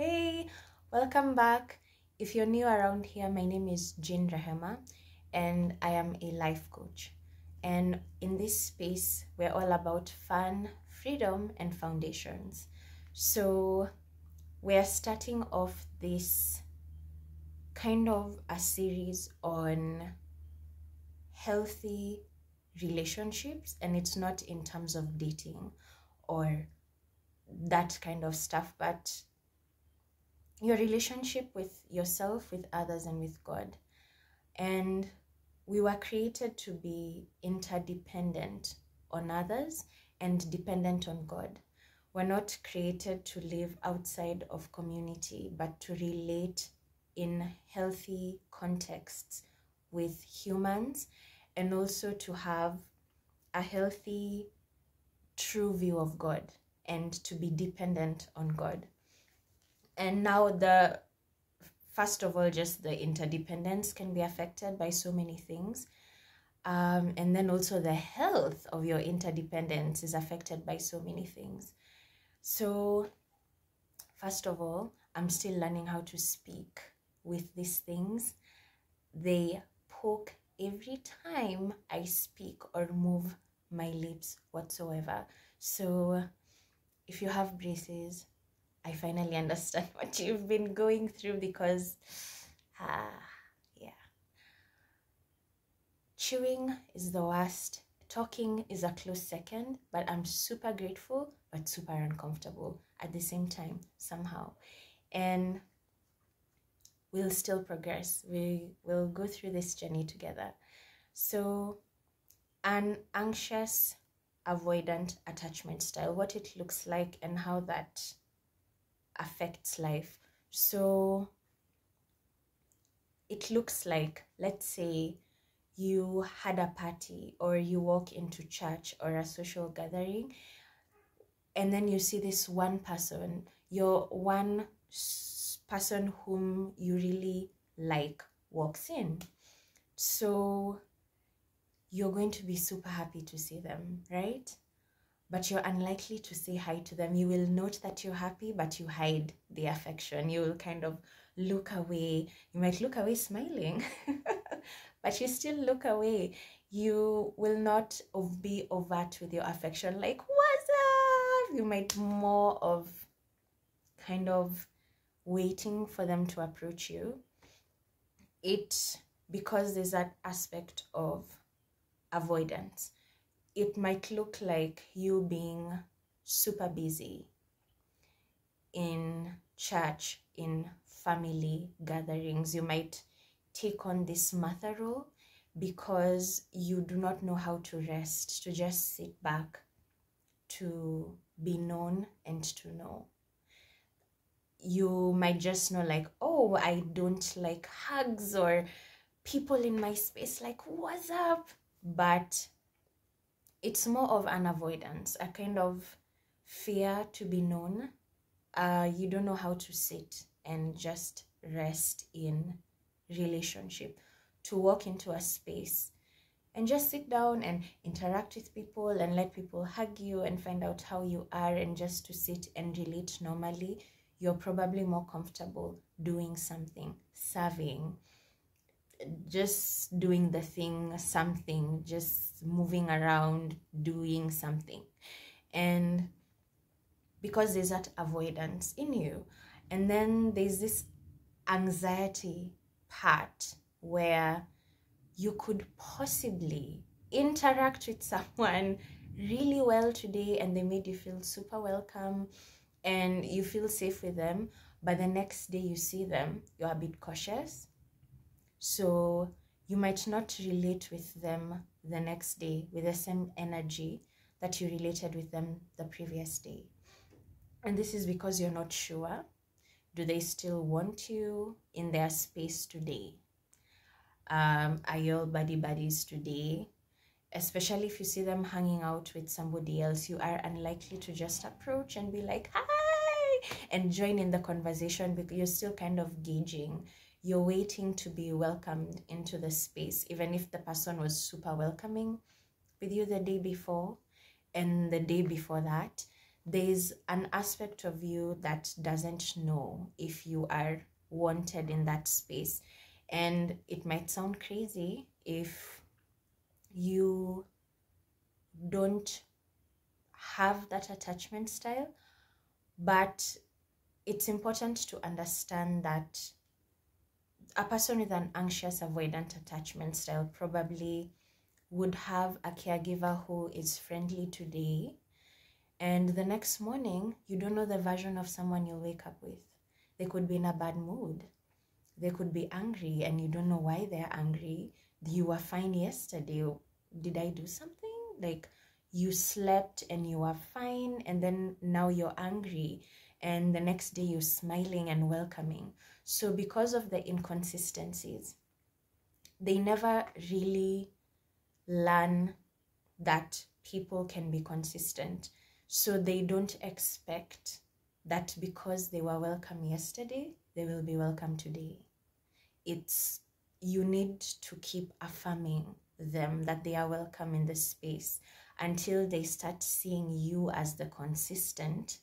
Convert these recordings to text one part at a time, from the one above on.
Hey, welcome back. If you're new around here, my name is Jeanne Rehema and I am a life coach. And in this space, we're all about fun, freedom, and foundations. So we're starting off this kind of a series on healthy relationships, and it's not in terms of dating or that kind of stuff, but your relationship with yourself, with others, and with God. And we were created to be interdependent on others and dependent on God. We're not created to live outside of community, but to relate in healthy contexts with humans, and also to have a healthy, true view of God and to be dependent on God. And now first of all, just the interdependence can be affected by so many things. And then also the health of your interdependence is affected by so many things. So first of all, I'm still learning how to speak with these things. They poke every time I speak or move my lips whatsoever. So if you have braces, I finally understand what you've been going through, because chewing is the worst. Talking is a close second, but I'm super grateful but super uncomfortable at the same time somehow. And we'll still progress. We will go through this journey together. So an anxious avoidant attachment style, what it looks like and how that affects life. So it looks like, let's say you had a party or you walk into church or a social gathering, and then you see this one person, your one person whom you really like walks in. So you're going to be super happy to see them, right? But you're unlikely to say hi to them. You will note that you're happy, but you hide the affection. You will kind of look away. You might look away smiling, but you still look away. You will not be overt with your affection, like, what's up? You might more of kind of waiting for them to approach you. Because there's that aspect of avoidance. It might look like you being super busy in church, in family gatherings. You might take on this mother role because you do not know how to rest, to just sit back, to be known and to know. You might just know, like, oh, I don't like hugs, or people in my space like, what's up? But it's more of an avoidance, a kind of fear to be known. You don't know how to sit and just rest in relationship, to walk into a space and just sit down and interact with people and let people hug you and find out how you are, and just to sit and relate normally. You're probably more comfortable doing something, serving, just doing the thing, something, just moving around, doing something. And because there's that avoidance in you. And then there's this anxiety part where you could possibly interact with someone really well today and they made you feel super welcome and you feel safe with them, but the next day you see them, you're a bit cautious. So you might not relate with them the next day with the same energy that you related with them the previous day. And this is because you're not sure. Do they still want you in their space today? Are you all buddies today? Especially if you see them hanging out with somebody else, you are unlikely to just approach and be like, hi, and join in the conversation, because you're still kind of gauging. You're waiting to be welcomed into the space, even if the person was super welcoming with you the day before and the day before that. there's an aspect of you that doesn't know if you are wanted in that space. And it might sound crazy if you don't have that attachment style, but it's important to understand that a person with an anxious avoidant attachment style probably would have a caregiver who is friendly today, and the next morning you don't know the version of someone you'll wake up with. They could be in a bad mood, they could be angry, and you don't know why they're angry. You were fine yesterday. Did I do something? Like, you slept and you were fine, and then now you're angry, and the next day you're smiling and welcoming. So because of the inconsistencies, they never really learn that people can be consistent. So they don't expect that because they were welcome yesterday, they will be welcome today. It's, you need to keep affirming them that they are welcome in this space until they start seeing you as the consistent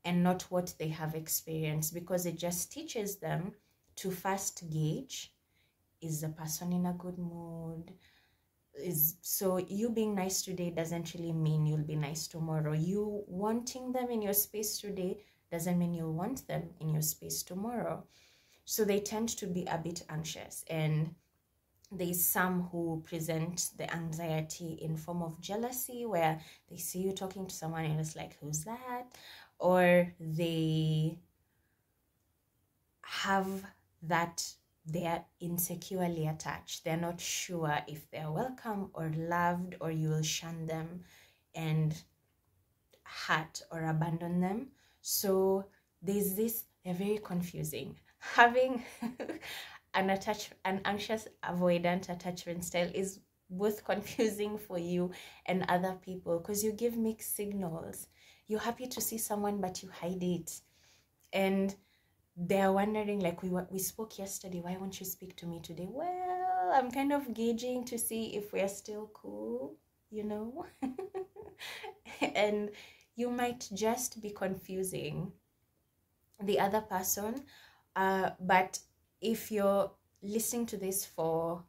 and not what they have experienced, because it just teaches them to first gauge, is the person in a good mood? So you being nice today doesn't really mean you'll be nice tomorrow. You wanting them in your space today doesn't mean you'll want them in your space tomorrow. So they tend to be a bit anxious, and there's some who present the anxiety in form of jealousy, where they see you talking to someone and it's like, who's that? Or they have that they are insecurely attached. They're not sure if they're welcome or loved, or you will shun them and hurt or abandon them. So there's this, they're very confusing. Having an anxious avoidant attachment style is both confusing for you and other people, because you give mixed signals. You're happy to see someone, but you hide it. And they're wondering, like, we spoke yesterday, why won't you speak to me today? Well, I'm kind of gauging to see if we're still cool, you know? And you might just be confusing the other person. But if you're listening to this for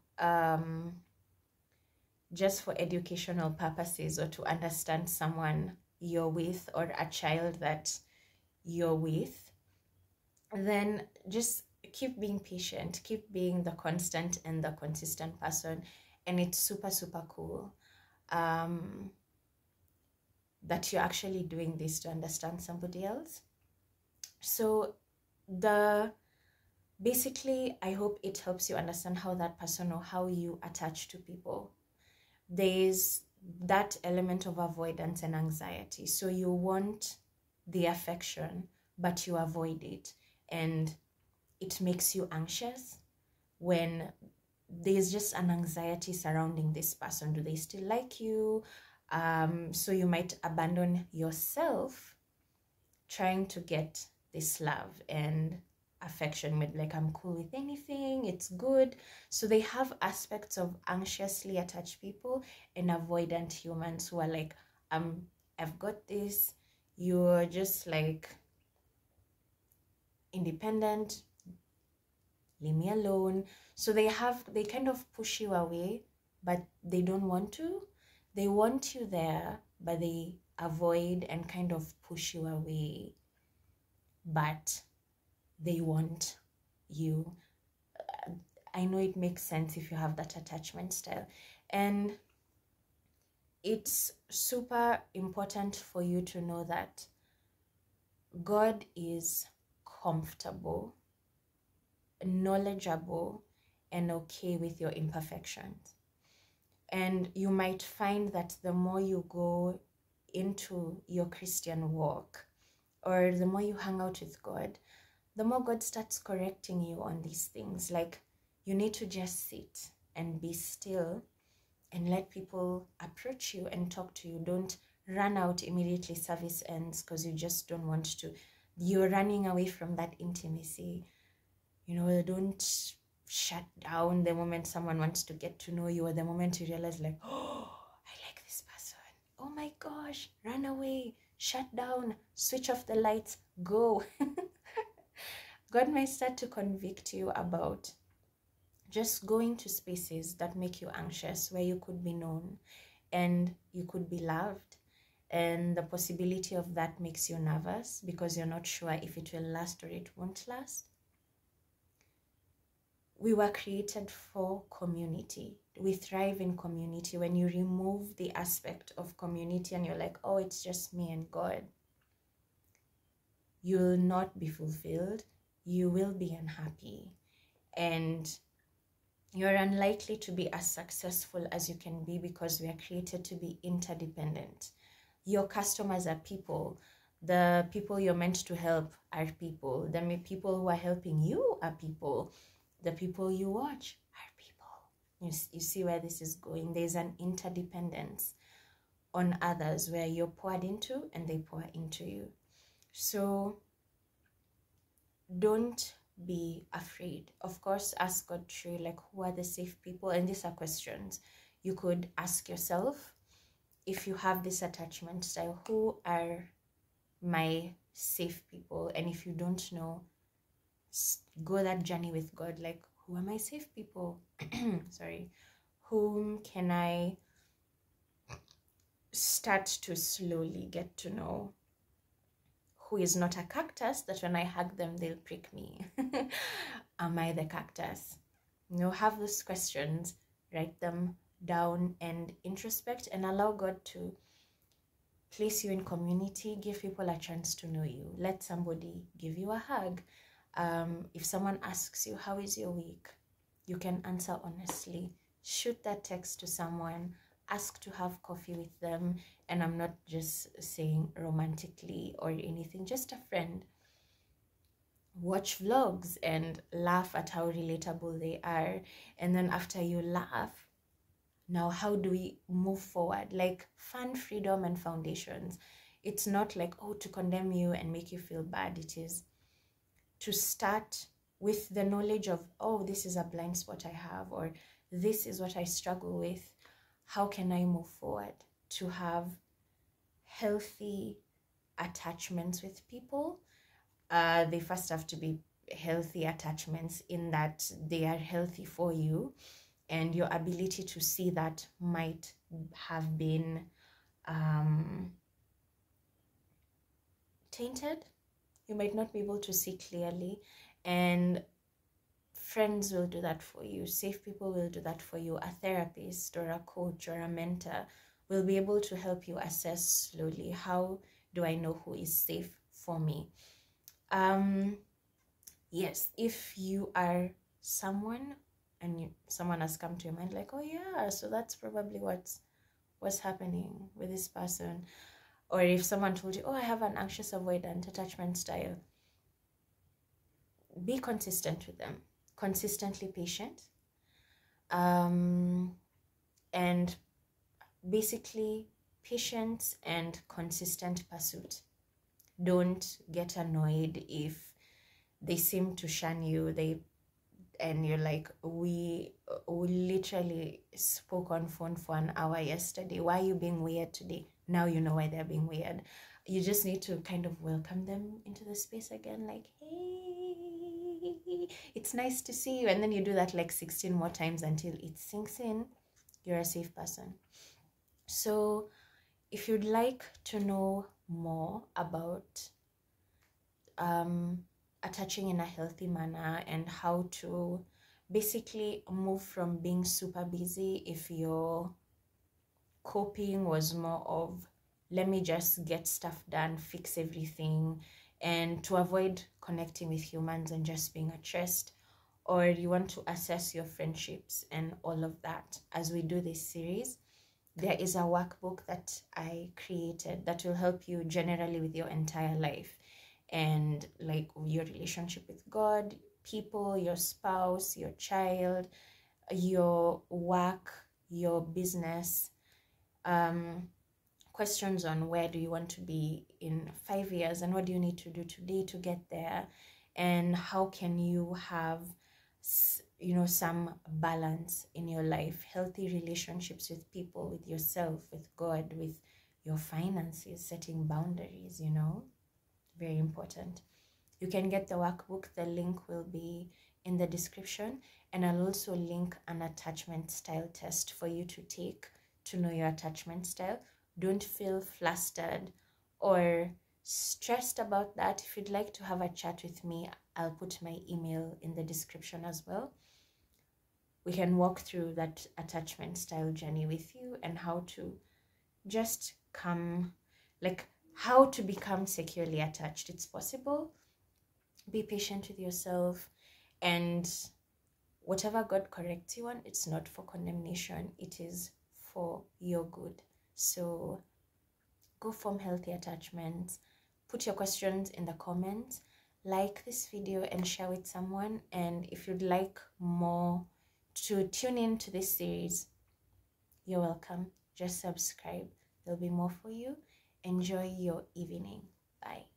just for educational purposes, or to understand someone you're with or a child that you're with, then just keep being patient, keep being the constant and the consistent person. And it's super, super cool that you're actually doing this to understand somebody else. So basically, I hope it helps you understand how that person or how you attach to people. There's that element of avoidance and anxiety. So you want the affection, but you avoid it. And it makes you anxious when there's just an anxiety surrounding this person. Do they still like you? So you might abandon yourself trying to get this love and affection with, like, I'm cool with anything, it's good. So they have aspects of anxiously attached people and avoidant humans who are like, I've got this. You're just like independent, leave me alone. So they kind of push you away, but they don't want to. They want you there, but they avoid and kind of push you away, but they want you. I know it makes sense if you have that attachment style. And it's super important for you to know that God is comfortable, knowledgeable, and okay with your imperfections. And you might find that the more you go into your Christian walk, or the more you hang out with God, the more God starts correcting you on these things. Like, you need to just sit and be still and let people approach you and talk to you. Don't run out immediately service ends because you just don't want to. You're running away from that intimacy. You know, don't shut down the moment someone wants to get to know you, or the moment you realize, like, oh, I like this person. Oh my gosh, run away. shut down, switch off the lights, go. God might start to convict you about just going to spaces that make you anxious, where you could be known and you could be loved. And the possibility of that makes you nervous because you're not sure if it will last or it won't last. We were created for community. We thrive in community. When you remove the aspect of community and you're like, oh, it's just me and God, you'll not be fulfilled. You will be unhappy. And you're unlikely to be as successful as you can be because we are created to be interdependent. Your customers are people. The people you're meant to help are people. The people who are helping you are people. The people you watch are people. You see where this is going. There's an interdependence on others where you're poured into and they pour into you. So don't be afraid. Of course, ask God through, like, who are the safe people? And these are questions you could ask yourself. If you have this attachment style, who are my safe people? And if you don't know, go that journey with God. Like, who are my safe people? Sorry. Whom can I start to slowly get to know? Who is not a cactus that when I hug them, they'll prick me? Am I the cactus? Have those questions, write them down and introspect and allow God to place you in community. Give people a chance to know you. Let somebody give you a hug. If someone asks you, how is your week? You can answer honestly. Shoot that text to someone. Ask to have coffee with them. And I'm not just saying romantically or anything, just a friend. Watch vlogs and laugh at how relatable they are. And then after you laugh, now how do we move forward? Like, fun, freedom, and foundations. It's not like, oh, to condemn you and make you feel bad. It is to start with the knowledge of, oh, this is a blind spot I have, or this is what I struggle with. How can I move forward to have healthy attachments with people? They first have to be healthy attachments in that they are healthy for you, and your ability to see that might have been tainted. You might not be able to see clearly, and friends will do that for you. Safe people will do that for you. A therapist or a coach or a mentor will be able to help you assess slowly, how do I know who is safe for me? Yes, if you are someone and someone has come to your mind like, oh yeah, so that's probably what's happening with this person. Or if someone told you, oh, I have an anxious avoidant attachment style, be consistent with them. Consistently patient. And basically patience and consistent pursuit. Don't get annoyed if they seem to shun you, and you're like, we literally spoke on phone for an hour yesterday. Why are you being weird today? Now you know why they're being weird. You just need to kind of welcome them into the space again, like, hey, it's nice to see you. And then you do that like 16 more times until it sinks in. You're a safe person. So if you'd like to know more about attaching in a healthy manner and how to basically move from being super busy, if your coping was more of, let me just get stuff done, fix everything, and to avoid connecting with humans and just being at rest, or you want to assess your friendships and all of that, as we do this series, there is a workbook that I created that will help you generally with your entire life, and like your relationship with God, people, your spouse, your child, your work, your business, questions on where do you want to be in 5 years and what do you need to do today to get there, and how can you have some balance in your life, healthy relationships with people, with yourself, with God, with your finances, setting boundaries, you know, very important. You can get the workbook. The link will be in the description, and I'll also link an attachment style test for you to take to know your attachment style. Don't feel flustered or stressed about that. If you'd like to have a chat with me, I'll put my email in the description as well. We can walk through that attachment style journey with you and how to just come, like how to become securely attached. It's possible. Be patient with yourself, and whatever God corrects you on, it's not for condemnation, it is for your good. So go form healthy attachments. Put your questions in the comments, like this video and share with someone. And if you'd like more to tune in to this series, you're welcome. Just subscribe. There'll be more for you. Enjoy your evening. Bye.